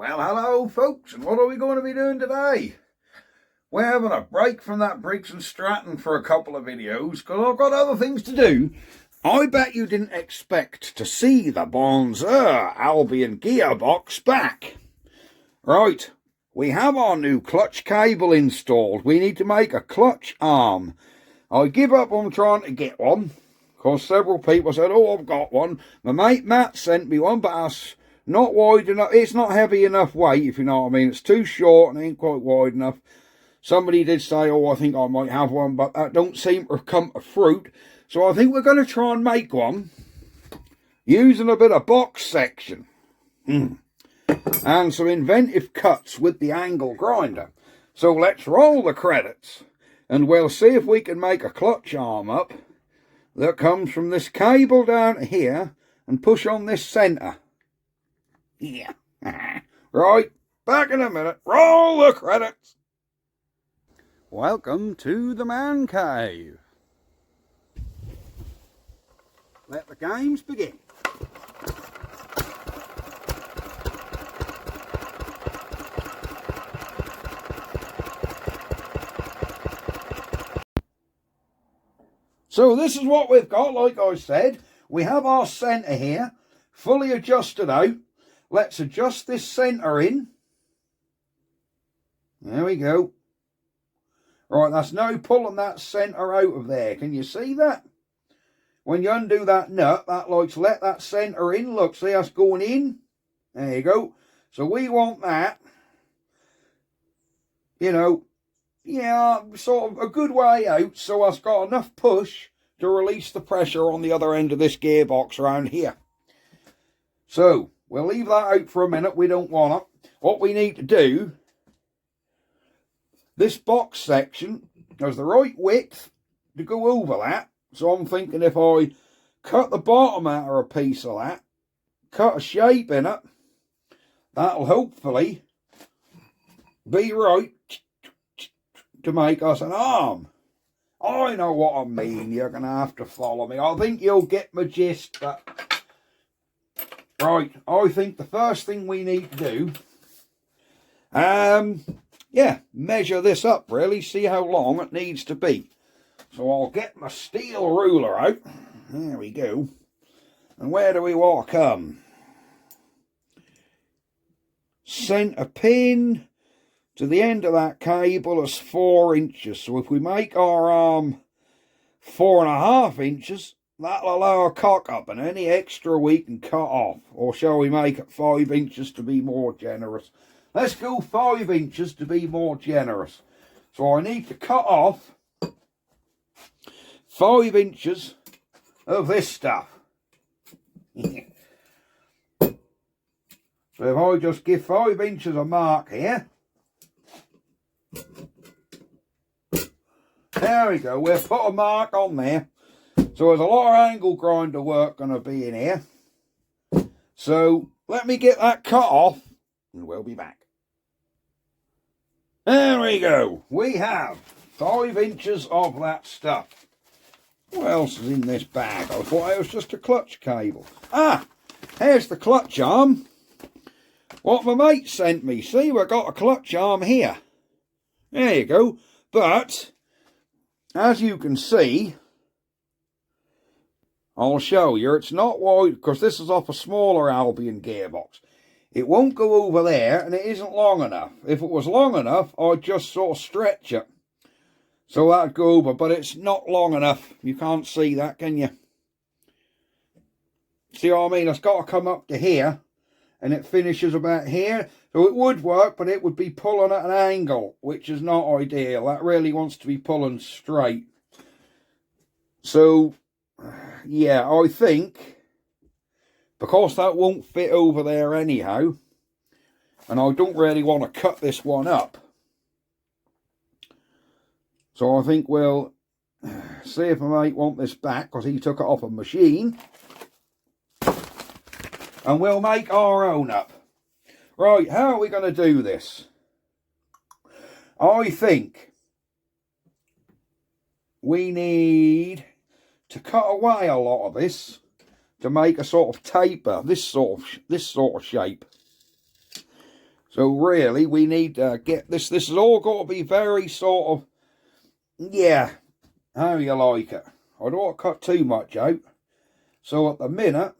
Well, hello folks, and what are we going to be doing today? We're having a break from that Briggs & Stratton for a couple of videos because I've got other things to do. I bet you didn't expect to see the Bonser Albion gearbox back. Right, we have our new clutch cable installed. We need to make a clutch arm. I give up on trying to get one because several people said, oh, I've got one. My mate Matt sent me one, but that's not wide enough. It's not heavy enough weight, if you know what I mean. It's too short and ain't quite wide enough. Somebody did say, oh, I think I might have one, but that don't seem to have come to fruit. So I think we're going to try and make one using a bit of box section and some inventive cuts with the angle grinder. So let's roll the credits and we'll see if we can make a clutch arm up that comes from this cable down here and push on this centre. Yeah. Right, back in a minute. Roll the credits. Welcome to the man cave. Let the games begin. So this is what we've got, like I said. We have our centre here, fully adjusted out. Let's adjust this centre in. There we go. Right, that's now pulling that centre out of there. Can you see that? When you undo that nut, that likes let that centre in. Look, see us going in? There you go. So we want that, you know, yeah, sort of a good way out, so us got enough push to release the pressure on the other end of this gearbox around here. So we'll leave that out for a minute. We don't want it. What we need to do, this box section has the right width to go over that. So I'm thinking if I cut the bottom out of a piece of that, cut a shape in it, that'll hopefully be right to make us an arm. I know what I mean. You're going to have to follow me. I think you'll get my gist. But right, I think the first thing we need to do, yeah, measure this up, really, see how long it needs to be. So I'll get my steel ruler out. There we go. And where do we want to come? Centre pin to the end of that cable is 4 inches. So if we make our arm 4.5 inches, that'll allow a cock up, and any extra we can cut off. Or shall we make it 5 inches to be more generous? Let's go 5 inches to be more generous. So I need to cut off 5 inches of this stuff. So if I just give 5 inches a mark here. There we go. We'll put a mark on there. So there's a lot of angle grinder work going to be in here. So let me get that cut off and we'll be back. There we go. We have 5 inches of that stuff. What else is in this bag? I thought it was just a clutch cable. Ah, here's the clutch arm. What my mate sent me. See, we've got a clutch arm here. There you go. But, as you can see, I'll show you, it's not wide, because this is off a smaller Albion gearbox. It won't go over there, and it isn't long enough. If it was long enough, I'd just sort of stretch it. So that'd go over, but it's not long enough. You can't see that, can you? See what I mean? It's got to come up to here, and it finishes about here. So it would work, but it would be pulling at an angle, which is not ideal. That really wants to be pulling straight. So, yeah, I think, because that won't fit over there anyhow, and I don't really want to cut this one up, so I think we'll see if I might want this back, because he took it off a machine, and we'll make our own up. Right, how are we going to do this? I think we need to cut away a lot of this to make a sort of taper, this sort of shape. So really, we need to get this. This has all got to be very sort of, yeah, how you like it. I don't want to cut too much out. So at the minute,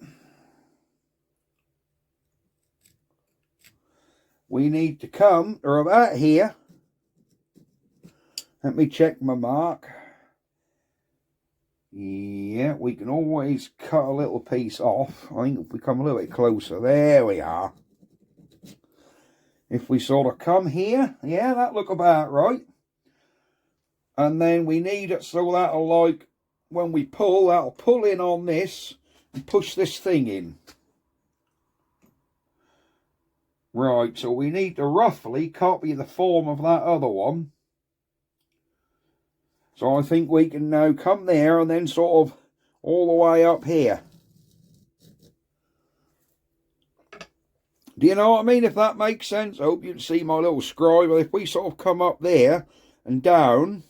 we need to come, or about here. Let me check my mark. Yeah, we can always cut a little piece off. I think if we come a little bit closer, there we are. If we sort of come here, yeah, that look about right. And then we need it so that'll, like, when we pull, that'll pull in on this and push this thing in. Right, so we need to roughly copy the form of that other one. So I think we can now come there and then sort of all the way up here. Do you know what I mean? If that makes sense. I hope you can see my little scribe. But if we sort of come up there and down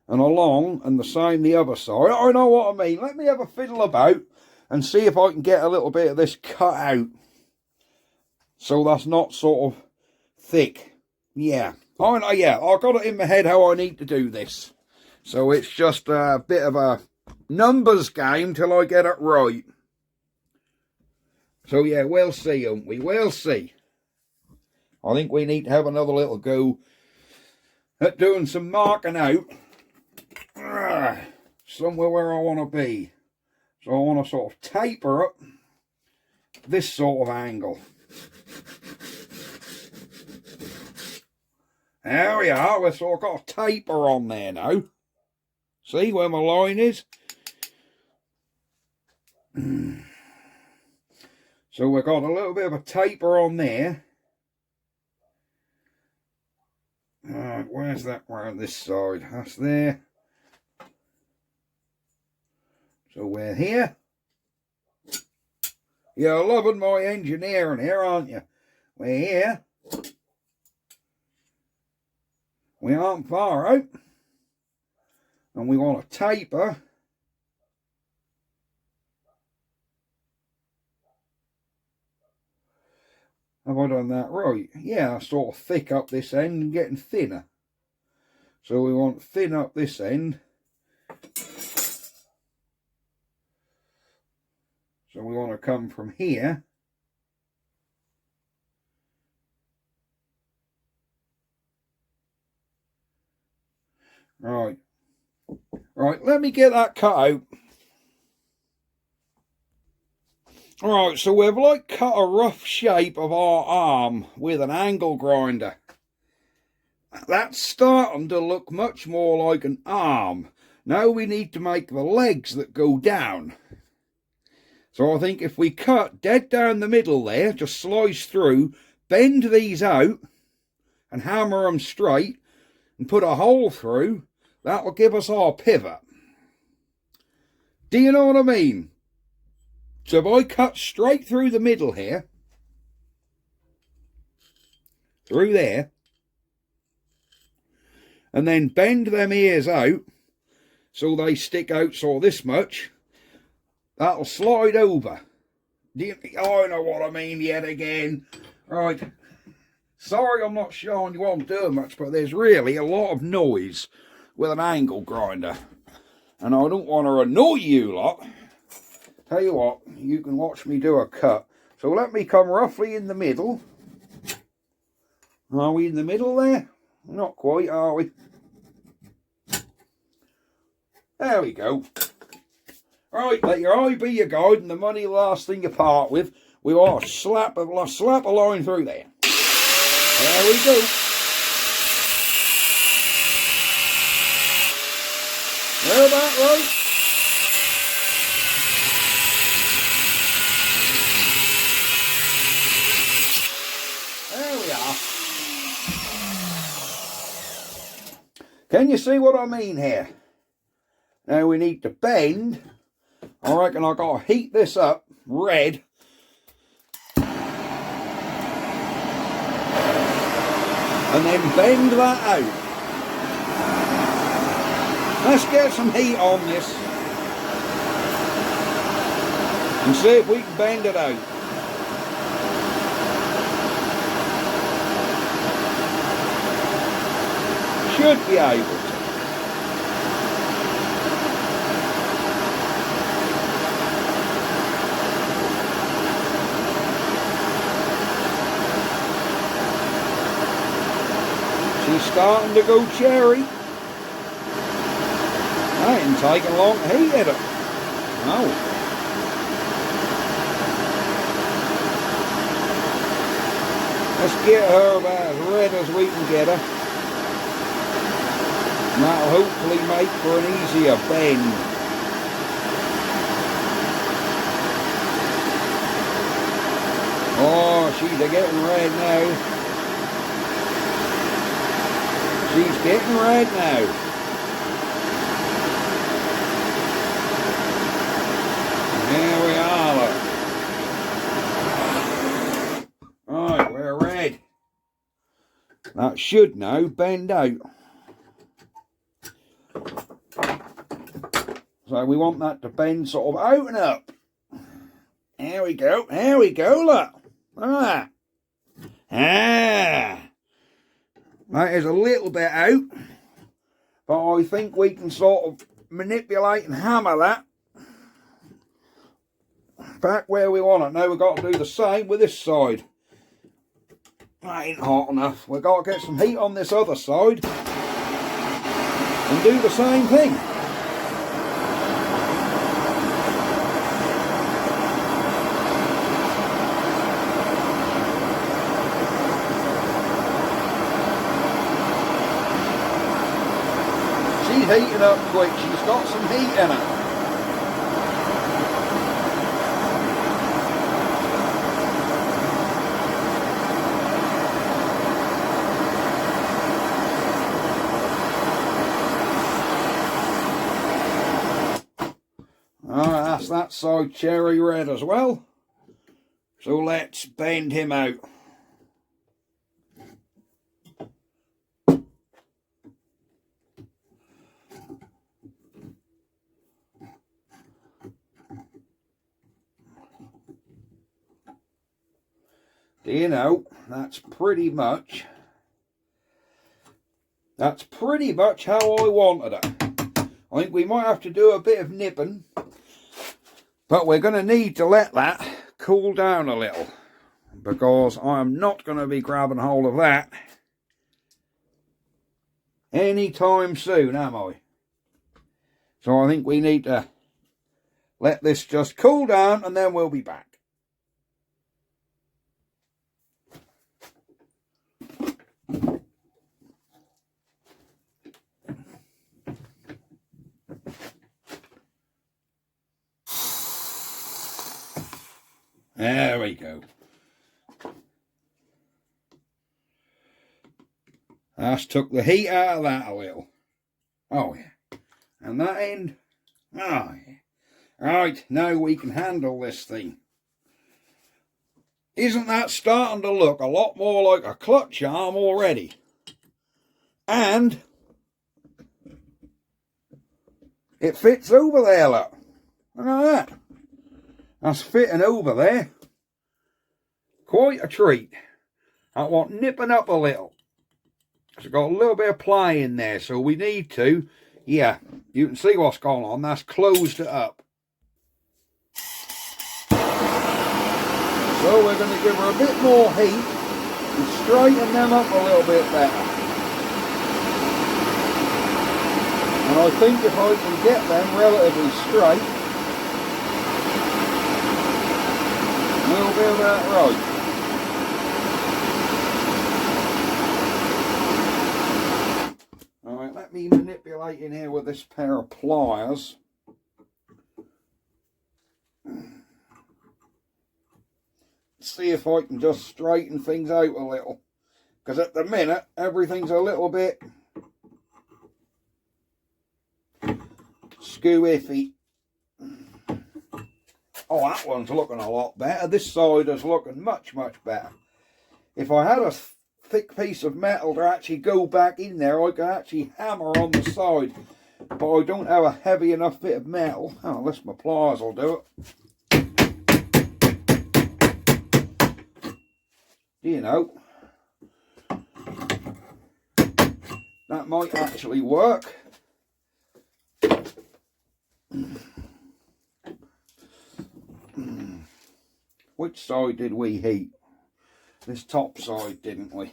and along and the same the other side. I know what I mean. Let me have a fiddle about and see if I can get a little bit of this cut out. So that's not sort of thick. Yeah. Yeah, I've got it in my head how I need to do this. So it's just a bit of a numbers game till I get it right. So yeah, we'll see, won't we? We'll see. I think we need to have another little go at doing some marking out. Somewhere where I want to be. So I want to sort of taper up this sort of angle. There we are. We've sort of got a taper on there now. See where my line is? So we've got a little bit of a taper on there. Alright, where's that round this side? That's there. So we're here. You're loving my engineering here, aren't you? We're here. We aren't far out. And we want to taper. Have I done that right? Yeah, I sort of thick up this end and getting thinner. So we want to thin up this end. So we want to come from here. Right. Right, let me get that cut out. Alright, so we've like cut a rough shape of our arm with an angle grinder. That's starting to look much more like an arm. Now we need to make the legs that go down. So I think if we cut dead down the middle there, just slice through, bend these out and hammer them straight and put a hole through, that will give us our pivot. Do you know what I mean? So if I cut straight through the middle here, through there, and then bend them ears out so they stick out sort of this much, that'll slide over. I know what I mean yet again. Right. Sorry I'm not showing you what I'm doing much, but there's really a lot of noise with an angle grinder. And I don't want to annoy you lot. Tell you what, you can watch me do a cut. So let me come roughly in the middle. Are we in the middle there? Not quite, are we? There we go. Right, let your eye be your guide and the money last thing you part with. We want to slap a line through there. There we go. There about right. There we are. Can you see what I mean here? Now we need to bend. I reckon I've got to heat this up red. And then bend that out. Let's get some heat on this. And see if we can bend it out. should be able to. She's starting to go cherry. That ain't taking long to heat it up. No. Let's get her about as red as we can get her. And that'll hopefully make for an easier bend. Oh, she's getting red now. She's getting red now. There we are, look. Right, we're red. That should now bend out. So we want that to bend sort of out and up. There we go, look. Look at that. Ah. That is a little bit out. But I think we can sort of manipulate and hammer that back where we want it. Now we've got to do the same with this side. That ain't hot enough. We've got to get some heat on this other side and do the same thing. She's heating up quick. She's got some heat in her. That's that side cherry red as well. So let's bend him out. Do you know, that's pretty much how I wanted it. I think we might have to do a bit of nipping, but we're going to need to let that cool down a little, because I am not going to be grabbing hold of that anytime soon, am I? So I think we need to let this just cool down and then we'll be back. There we go. That's took the heat out of that a little. Oh yeah. And that end. Oh yeah. Right, now we can handle this thing. Isn't that starting to look a lot more like a clutch arm already? And it fits over there, look. Look at that. That's fitting over there. Quite a treat. I want nipping up a little. It's got a little bit of play in there, so we need to, yeah, you can see what's going on. That's closed it up. So we're going to give her a bit more heat and straighten them up a little bit better. And I think if I can get them relatively straight, we'll do that right. Alright, let me manipulate in here with this pair of pliers. See if I can just straighten things out a little. Because at the minute, everything's a little bit skew-iffy. Oh, that one's looking a lot better. This side is looking much, much better. If I had a thick piece of metal to actually go back in there, I could actually hammer on the side. But I don't have a heavy enough bit of metal. Oh, unless my pliers will do it. You know, that might actually work. Which side did we heat? This top side, didn't we?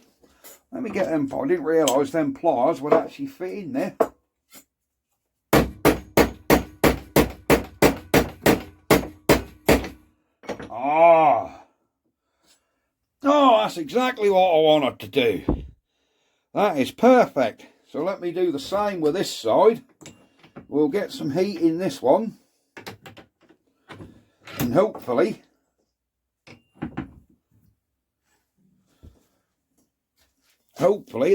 Let me get them. I didn't realise them pliers would actually fit in there. Oh, that's exactly what I wanted to do. That is perfect. So let me do the same with this side. We'll get some heat in this one. And hopefully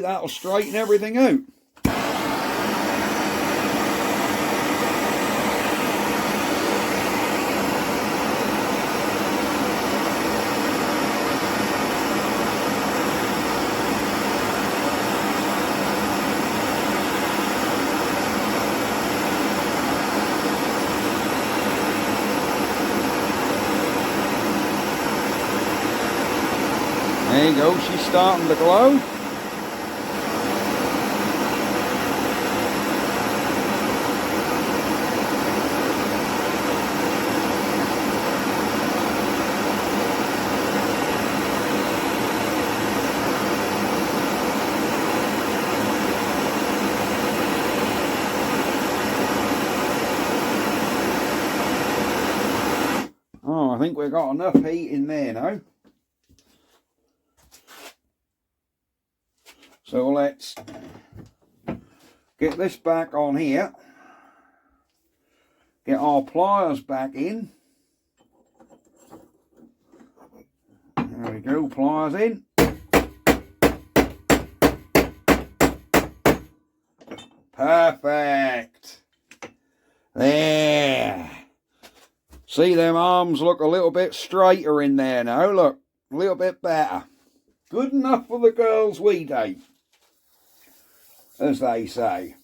that'll straighten everything out. There you go, she's starting to glow. Oh, I think we've got enough heat in there now. So let's get this back on here. Get our pliers back in. There we go, pliers in. Perfect. There. See, them arms look a little bit straighter in there now. Look, a little bit better. Good enough for the girls' wee day, as they say.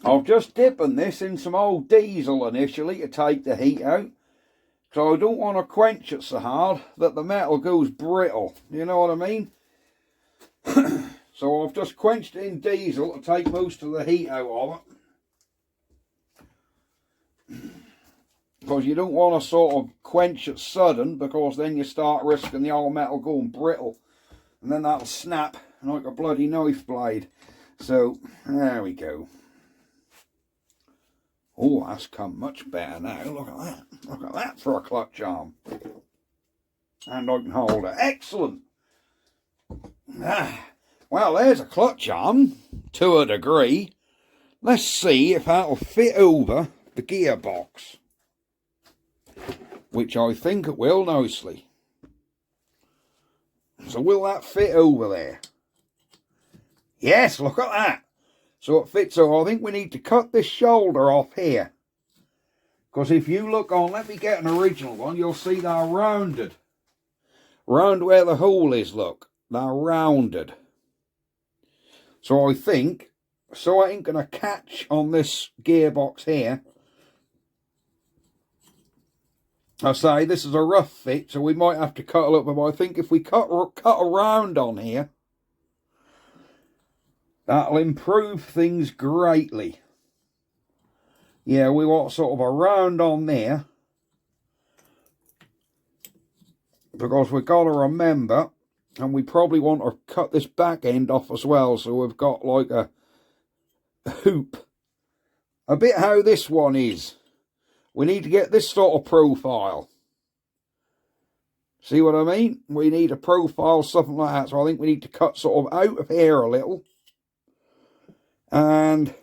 I've just dipping this in some old diesel initially to take the heat out, so I don't want to quench it so hard that the metal goes brittle. You know what I mean? So I've just quenched it in diesel to take most of the heat out of it. Because you don't want to sort of quench it sudden, because then you start risking the old metal going brittle. And then that'll snap like a bloody knife blade. So, there we go. Oh, that's come much better now. Look at that. Look at that for a clutch arm. And I can hold it. Excellent. Well, there's a clutch arm, to a degree. Let's see if that'll fit over the gearbox. Which I think it will nicely. So will that fit over there? Yes, look at that. So it fits over. I think we need to cut this shoulder off here. Because if you look on, let me get an original one, you'll see they're rounded. Round where the hole is, look. They're rounded. So I think, so I ain't going to catch on this gearbox here. I say this is a rough fit, so we might have to cut a little bit, but I think if we cut around on here, that'll improve things greatly. Yeah, we want sort of a round on there, because we've got to remember, and we probably want to cut this back end off as well, so we've got like a hoop. A bit how this one is. We need to get this sort of profile. See what I mean? We need a profile, something like that. So I think we need to cut sort of out of here a little. And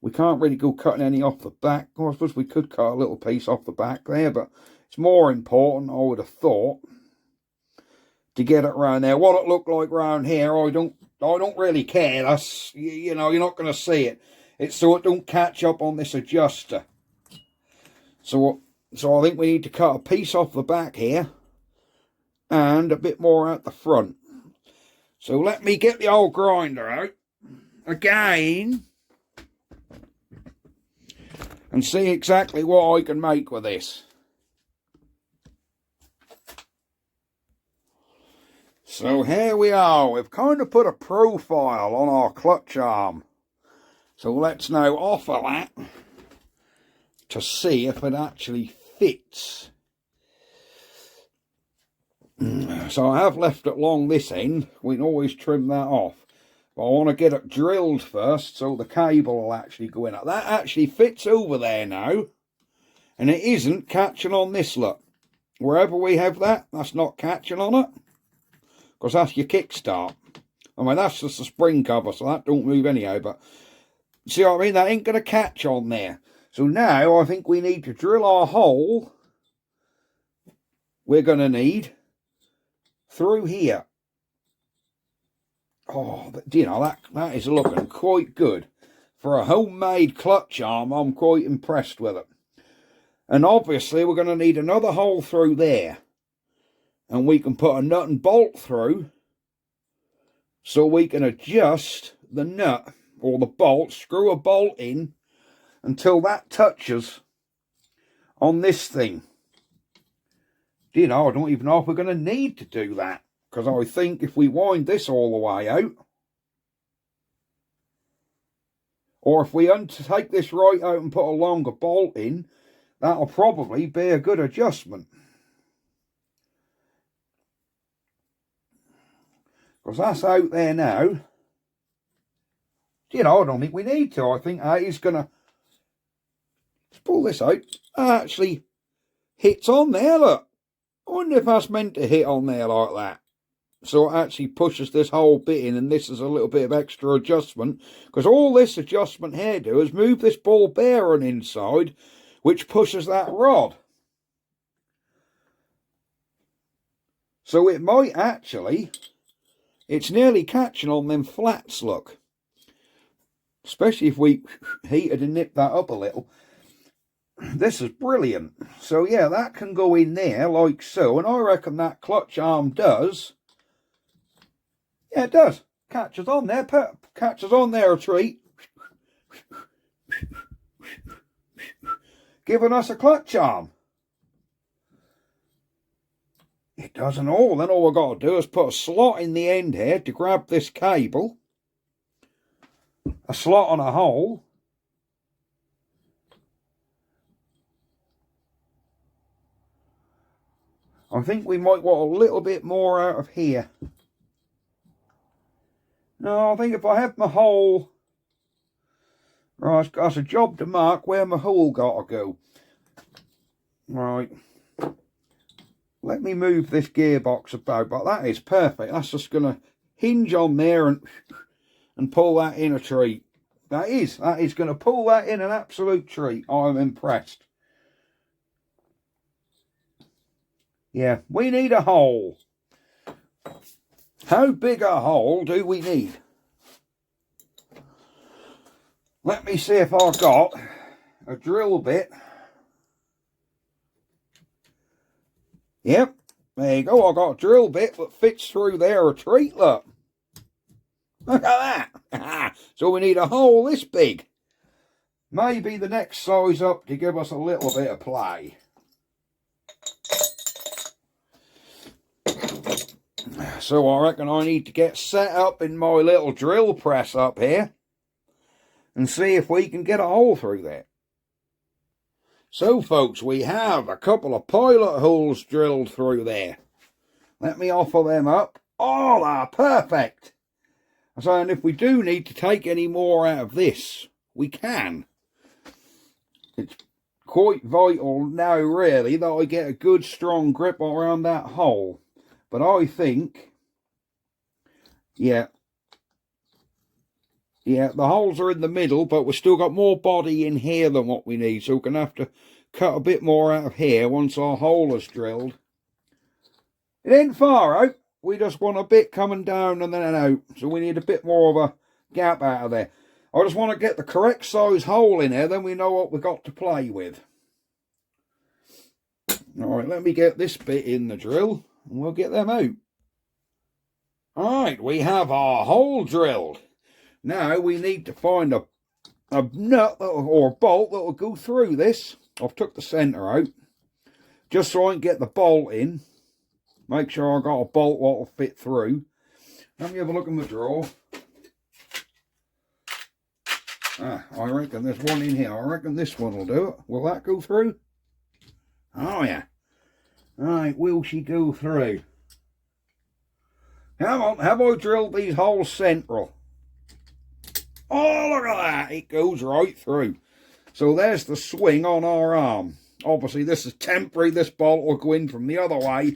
we can't really go cutting any off the back. I suppose we could cut a little piece off the back there, but it's more important, I would have thought, to get it around there. What it looked like around here, I don't really care. That's, you know, you're not going to see it. It's so it don't catch up on this adjuster. So I think we need to cut a piece off the back here and a bit more at the front. So let me get the old grinder out again and see exactly what I can make with this. So here we are, we've kind of put a profile on our clutch arm. So let's now offer that to see if it actually fits. So I have left it along this end, we can always trim that off. But I want to get it drilled first so the cable will actually go in. That actually fits over there now. And it isn't catching on this, look. Wherever we have that, that's not catching on it. Because that's your kickstart. I mean, that's just a spring cover, so that don't move anyhow. But see what I mean? That ain't going to catch on there. So now I think we need to drill our hole. We're going to need through here. Oh, but you know, that is looking quite good. For a homemade clutch arm, I'm quite impressed with it. And obviously we're going to need another hole through there. And we can put a nut and bolt through. So we can adjust the nut or the bolt, screw a bolt in until that touches on this thing. You know, I don't even know if we're going to need to do that. Because I think if we wind this all the way out, or if we take this right out and put a longer bolt in, that'll probably be a good adjustment. Because that's out there now. You know, I don't think we need to. I think it's going to... Let's pull this out. That actually hits on there, look. I wonder if that's meant to hit on there like that. So it actually pushes this whole bit in, and this is a little bit of extra adjustment. Because all this adjustment here do is move this ball bearing inside, which pushes that rod. So it might actually... It's nearly catching on them flats, look. Especially if we heated and nipped that up a little. This is brilliant. So yeah, that can go in there like so. And I reckon that clutch arm does... Yeah, it does. Catches on there. Catches on there a treat. Giving us a clutch arm. It doesn't all. Then all we've got to do is put a slot in the end here to grab this cable. A slot on a hole. I think we might want a little bit more out of here. No, I think if I have my hole... Right, that's a job to mark where my hole got to go. Right. Let me move this gearbox about, but that is perfect. That's just going to hinge on there and pull that in a treat. That is going to pull that in an absolute treat. I'm impressed. Yeah, we need a hole. How big a hole do we need? Let me see if I've got a drill bit. Yep, there you go. I've got a drill bit that fits through there a treat, look. Look at that. So we need a hole this big. Maybe the next size up to give us a little bit of play. So I reckon I need to get set up in my little drill press up here and see if we can get a hole through there. So folks, we have a couple of pilot holes drilled through there. Let me offer them up. Oh, they're perfect. So, and if we do need to take any more out of this, we can. It's quite vital now really that I get a good strong grip around that hole. But I think, yeah, the holes are in the middle, but we've still got more body in here than what we need. So we're going to have to cut a bit more out of here once our hole is drilled. It ain't far out. We just want a bit coming down and then out. So we need a bit more of a gap out of there. I just want to get the correct size hole in there, then we know what we've got to play with. Alright, let me get this bit in the drill and we'll get them out. Alright, we have our hole drilled. Now we need to find a nut or a bolt that will go through this. I've took the centre out just so I can get the bolt in. Make sure I got a bolt what will fit through. Let me have a look in the drawer. I reckon there's one in here. I reckon this one will do it. Will that go through? Oh yeah. Right, will she go through? Come on, have I drilled these holes central? Oh, look at that. It goes right through. So there's the swing on our arm. Obviously, this is temporary. This bolt will go in from the other way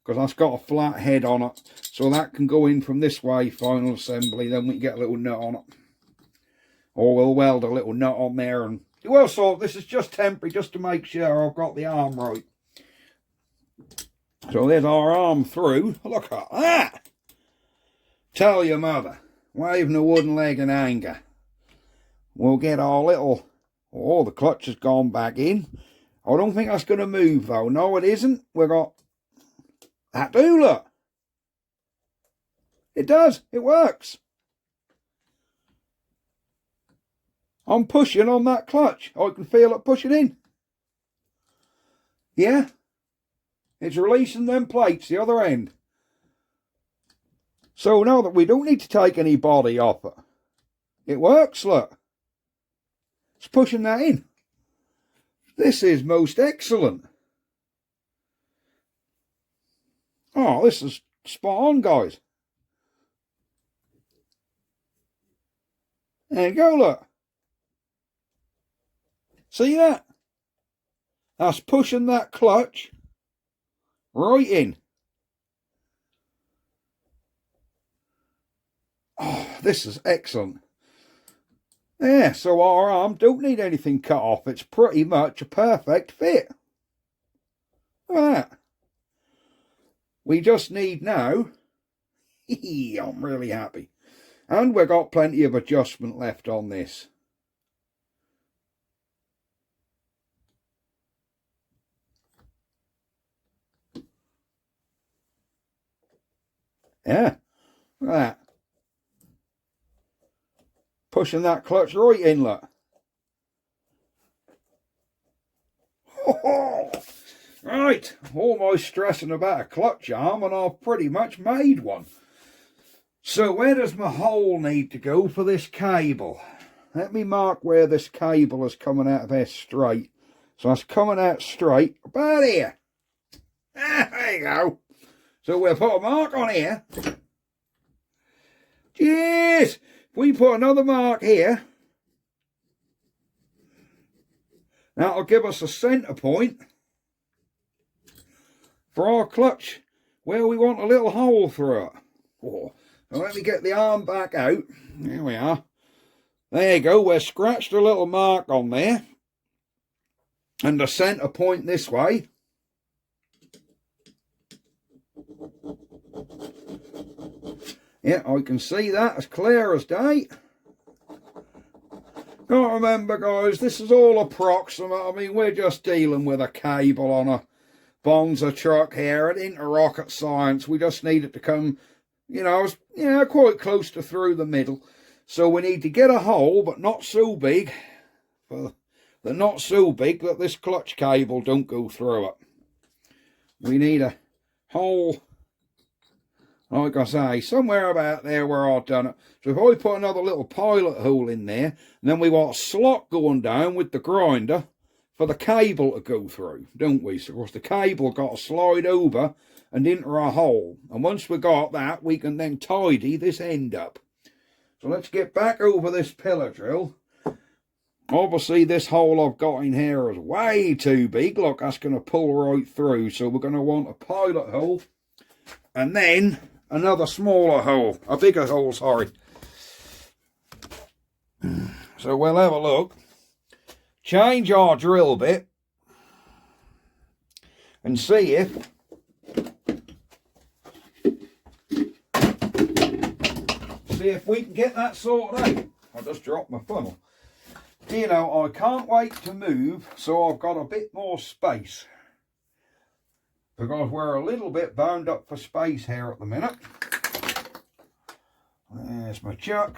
because that's got a flat head on it. So that can go in from this way, final assembly. Then we can get a little nut on it. Or we'll weld a little nut on there. And well, so this is just temporary, just to make sure I've got the arm right. So there's our arm through. Look at that. Tell your mother, waving a wooden leg in anger. We'll get our little... Oh, the clutch has gone back in. I don't think that's going to move, though. No, it isn't. We've got... That do, look. It does. It works. I'm pushing on that clutch. I can feel it pushing in. Yeah. It's releasing them plates the other end. So now that we don't need to take any body off it. It works, look. It's pushing that in. This is most excellent. Oh, this is spot on, guys. There you go, look. See that? That's pushing that clutch right in. Oh, this is excellent. Yeah, so our arm don't need anything cut off. It's pretty much a perfect fit. Look at that. We just need now... I'm really happy. And we've got plenty of adjustment left on this. Yeah, look at that. Pushing that clutch right in, look. Oh, right, almost stressing about a clutch arm, and I've pretty much made one. So where does my hole need to go for this cable? Let me mark where this cable is coming out of there straight. So that's coming out straight about here. There you go. So we'll put a mark on here. Yes, if we put another mark here, that'll give us a centre point for our clutch where we want a little hole through it. Oh, so let me get the arm back out. There we are. There you go. We've scratched a little mark on there. And the centre point this way. Yeah, I can see that as clear as day. Got to remember, guys, this is all approximate. I mean, we're just dealing with a cable on a Bonser truck here. It ain't rocket science. We just need it to come, quite close to through the middle. So we need to get a hole, but not so big. Not so big that this clutch cable don't go through it. We need a hole, like I say, somewhere about there where I've done it. So if I put another little pilot hole in there, then we want a slot going down with the grinder for the cable to go through, don't we? So of course the cable got to slide over and into a hole. And once we got that, we can then tidy this end up. So let's get back over this pillar drill. Obviously this hole I've got in here is way too big. Look, that's going to pull right through. So we're going to want a pilot hole. And then another smaller hole. A bigger hole, sorry. So we'll have a look. Change our drill bit. And see if... See if we can get that sorted out. I just dropped my funnel. You know, I can't wait to move, so I've got a bit more space. Because we're a little bit bound up for space here at the minute. There's my chuck.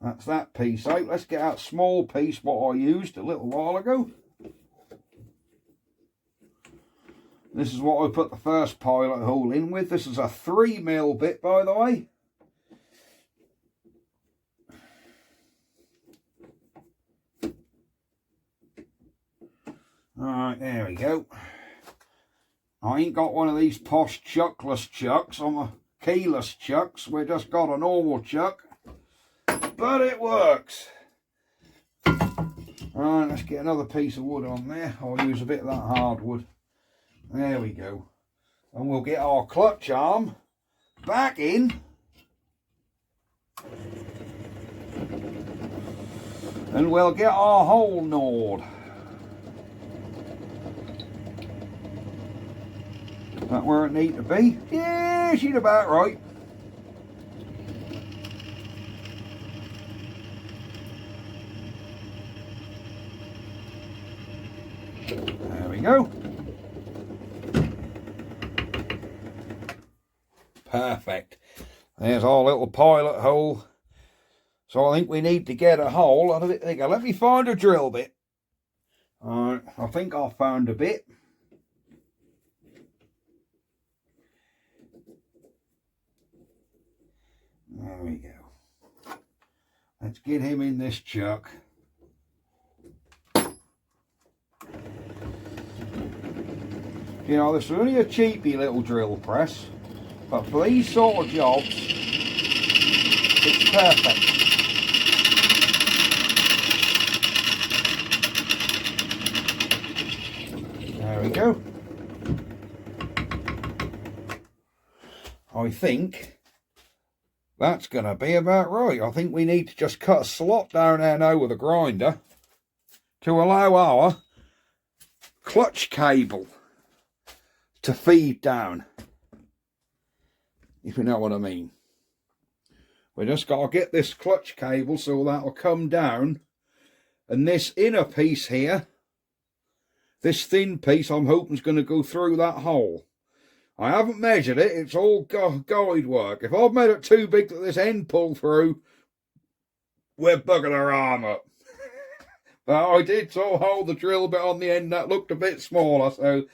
That's that piece out. Let's get that small piece what I used a little while ago. This is what I put the first pilot hole in with. This is a 3mm bit, by the way. Alright, there we go. I ain't got one of these posh chuckless chucks. I'm a keyless chucks. We just got a normal chuck. But it works. Alright, let's get another piece of wood on there. I'll use a bit of that hardwood. There we go. And we'll get our clutch arm back in. And we'll get our hole gnawed. Is that where it needs to be? Yeah, she's about right. There we go. Perfect. There's our little pilot hole. So I think we need to get a hole. A bit bigger. Let me find a drill bit. Alright, I think I found a bit. There we go. Let's get him in this chuck. You know, this is only a cheapy little drill press, but for these sort of jobs, it's perfect. There we go. I think that's going to be about right. I think we need to just cut a slot down there now with a grinder to allow our clutch cable to feed down, if you know what I mean. We just got to get this clutch cable so that'll come down, and this inner piece here, this thin piece, I'm hoping is going to go through that hole. I haven't measured it, it's all guide work. If I've made it too big that this end pull through, we're bugging our arm up. But I did sort of hold the drill bit on the end that looked a bit smaller, so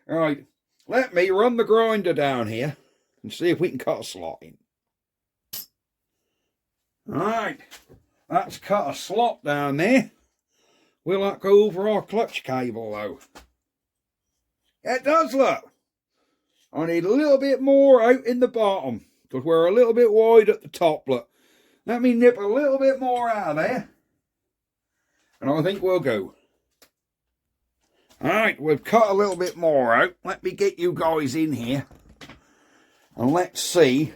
right. Let me run the grinder down here and see if we can cut a slot in. Alright, that's cut a slot down there. Will that go over our clutch cable though? It does, look. I need a little bit more out in the bottom because we're a little bit wide at the top, look. Let me nip a little bit more out of there and I think we'll go. Alright, we've cut a little bit more out. Let me get you guys in here. And let's see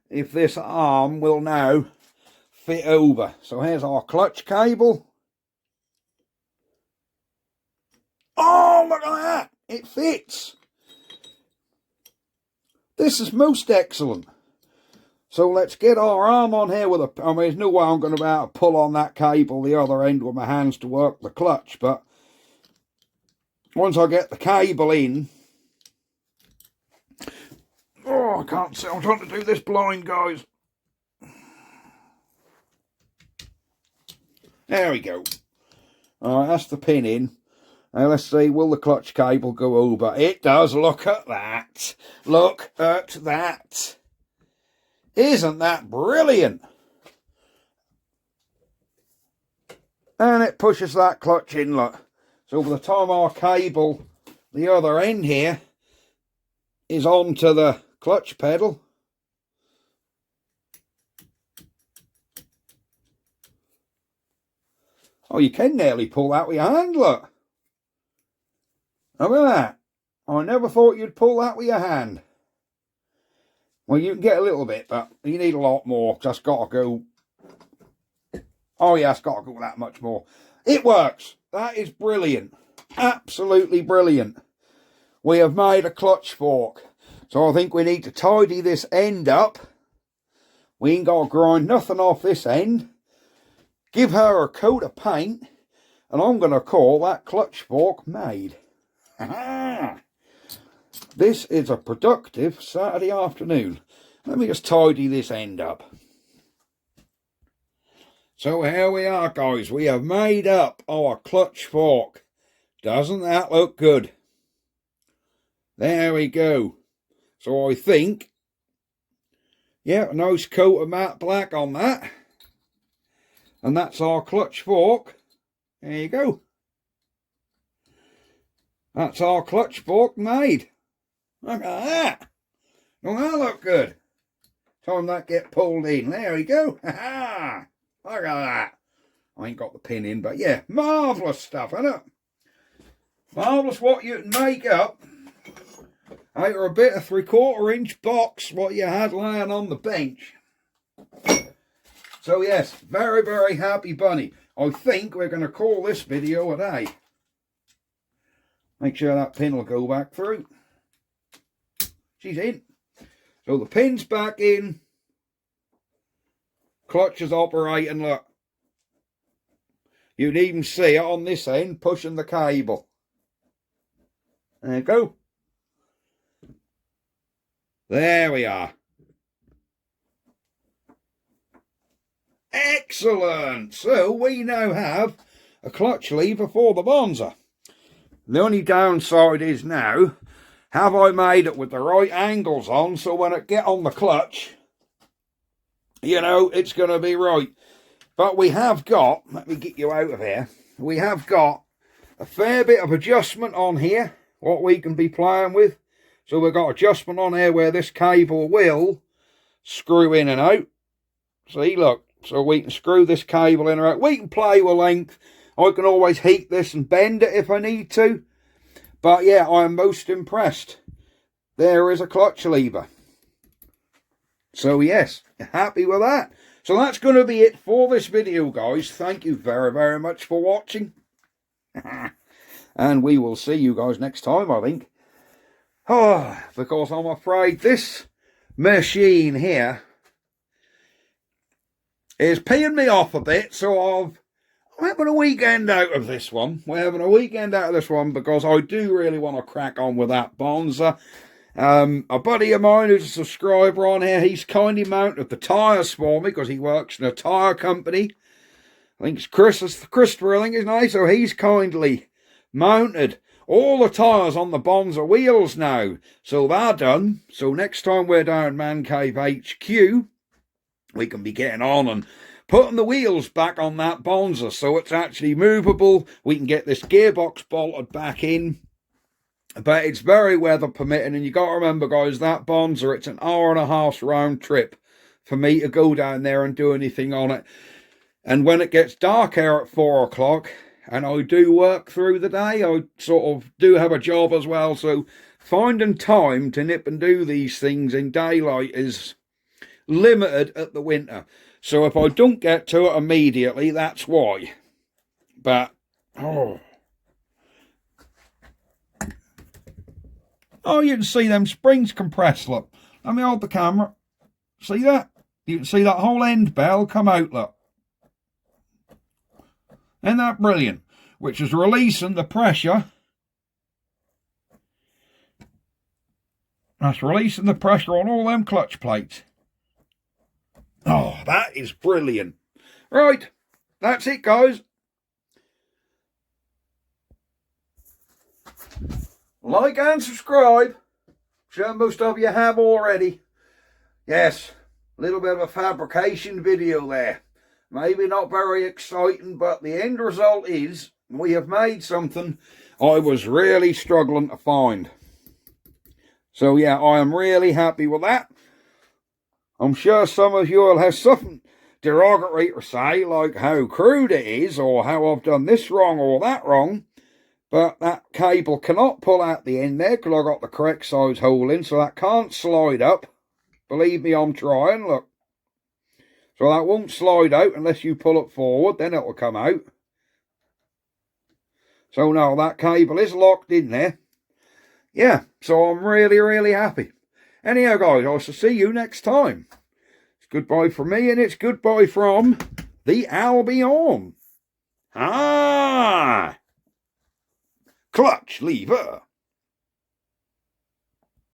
if this arm will now fit over. So here's our clutch cable. Oh, look at that! It fits! This is most excellent. So let's get our arm on here with a... I mean, there's no way I'm going to be able to pull on that cable the other end with my hands to work the clutch, but once I get the cable in... Oh, I can't see. I'm trying to do this blind, guys. There we go. Alright, that's the pin in. Now let's see, will the clutch cable go over? It does. Look at that. Look at that. Isn't that brilliant? And it pushes that clutch in, look. So by the time our cable, the other end here, is onto the clutch pedal, oh, you can nearly pull that with your hand, look. Look at that. I never thought you'd pull that with your hand. Well, you can get a little bit, but you need a lot more, because that's got to go... Oh, yeah, it's got to go that much more. It works. That is brilliant. Absolutely brilliant. We have made a clutch fork. So I think we need to tidy this end up. We ain't got to grind nothing off this end. Give her a coat of paint. And I'm going to call that clutch fork made. This is a productive Saturday afternoon. Let me just tidy this end up. So here we are, guys. We have made up our clutch fork. Doesn't that look good? There we go. So I think, yeah, a nice coat of matte black on that. And that's our clutch fork. There you go. That's our clutch fork made. Look at that. Don't that look good? Time that get pulled in. There we go. Ha ha. Look at that. I ain't got the pin in, but yeah, marvellous stuff, isn't it? Marvellous what you can make up out of a bit of 3/4 inch box what you had lying on the bench. So yes, very, very happy bunny. I think we're going to call this video a day. Make sure that pin will go back through. She's in. So the pin's back in. Clutch is operating, look. You'd even see it on this end pushing the cable. There you go. There we are. Excellent. So we now have a clutch lever for the Bonser. The only downside is now, have I made it with the right angles on so when it get on the clutch, you know, it's going to be right. But we have got, let me get you out of here, we have got a fair bit of adjustment on here, what we can be playing with. So we've got adjustment on here where this cable will screw in and out. See, look, so we can screw this cable in and out. We can play with length. I can always heat this and bend it if I need to. But yeah, I am most impressed. There is a clutch lever. So yes, happy with that. So that's going to be it for this video, guys. Thank you very, very much for watching. And we will see you guys next time, I think. Oh, because I'm afraid this machine here is peeing me off a bit. So I'm having a weekend out of this one. We're having a weekend out of this one because I do really want to crack on with that Bonser. A buddy of mine who's a subscriber on here, he's kindly mounted the tyres for me because he works in a tyre company. I think it's Christopher, I think his name. So he's kindly mounted all the tyres on the Bonser wheels now. So they're done. So next time we're down Man Cave HQ, we can be getting on and putting the wheels back on that Bonser so it's actually movable. We can get this gearbox bolted back in. But it's very weather permitting, and you got to remember, guys, that Bonser, it's an 1.5 hour round trip for me to go down there and do anything on it. And when it gets dark here at 4 o'clock, and I do work through the day, I sort of do have a job as well, so finding time to nip and do these things in daylight is limited at the winter. So if I don't get to it immediately, that's why. But, oh, you can see them springs compressed, look. Let me hold the camera. See that? You can see that whole end bell come out, look. Isn't that brilliant? Which is releasing the pressure. That's releasing the pressure on all them clutch plates. Oh, that is brilliant. Right, that's it, guys. Like and subscribe. Sure most of you have already. Yes, a little bit of a fabrication video there. Maybe not very exciting, but the end result is we have made something I was really struggling to find. So yeah, I am really happy with that. I'm sure some of you will have something derogatory to say, like how crude it is, or how I've done this wrong or that wrong. But that cable cannot pull out the end there because I got the correct size hole in, so that can't slide up. Believe me, I'm trying, look. So that won't slide out unless you pull it forward, then it will come out. So now that cable is locked in there. Yeah, so I'm really, really happy. Anyhow, guys, I shall see you next time. It's goodbye from me, and it's goodbye from the Albion. Clutch lever.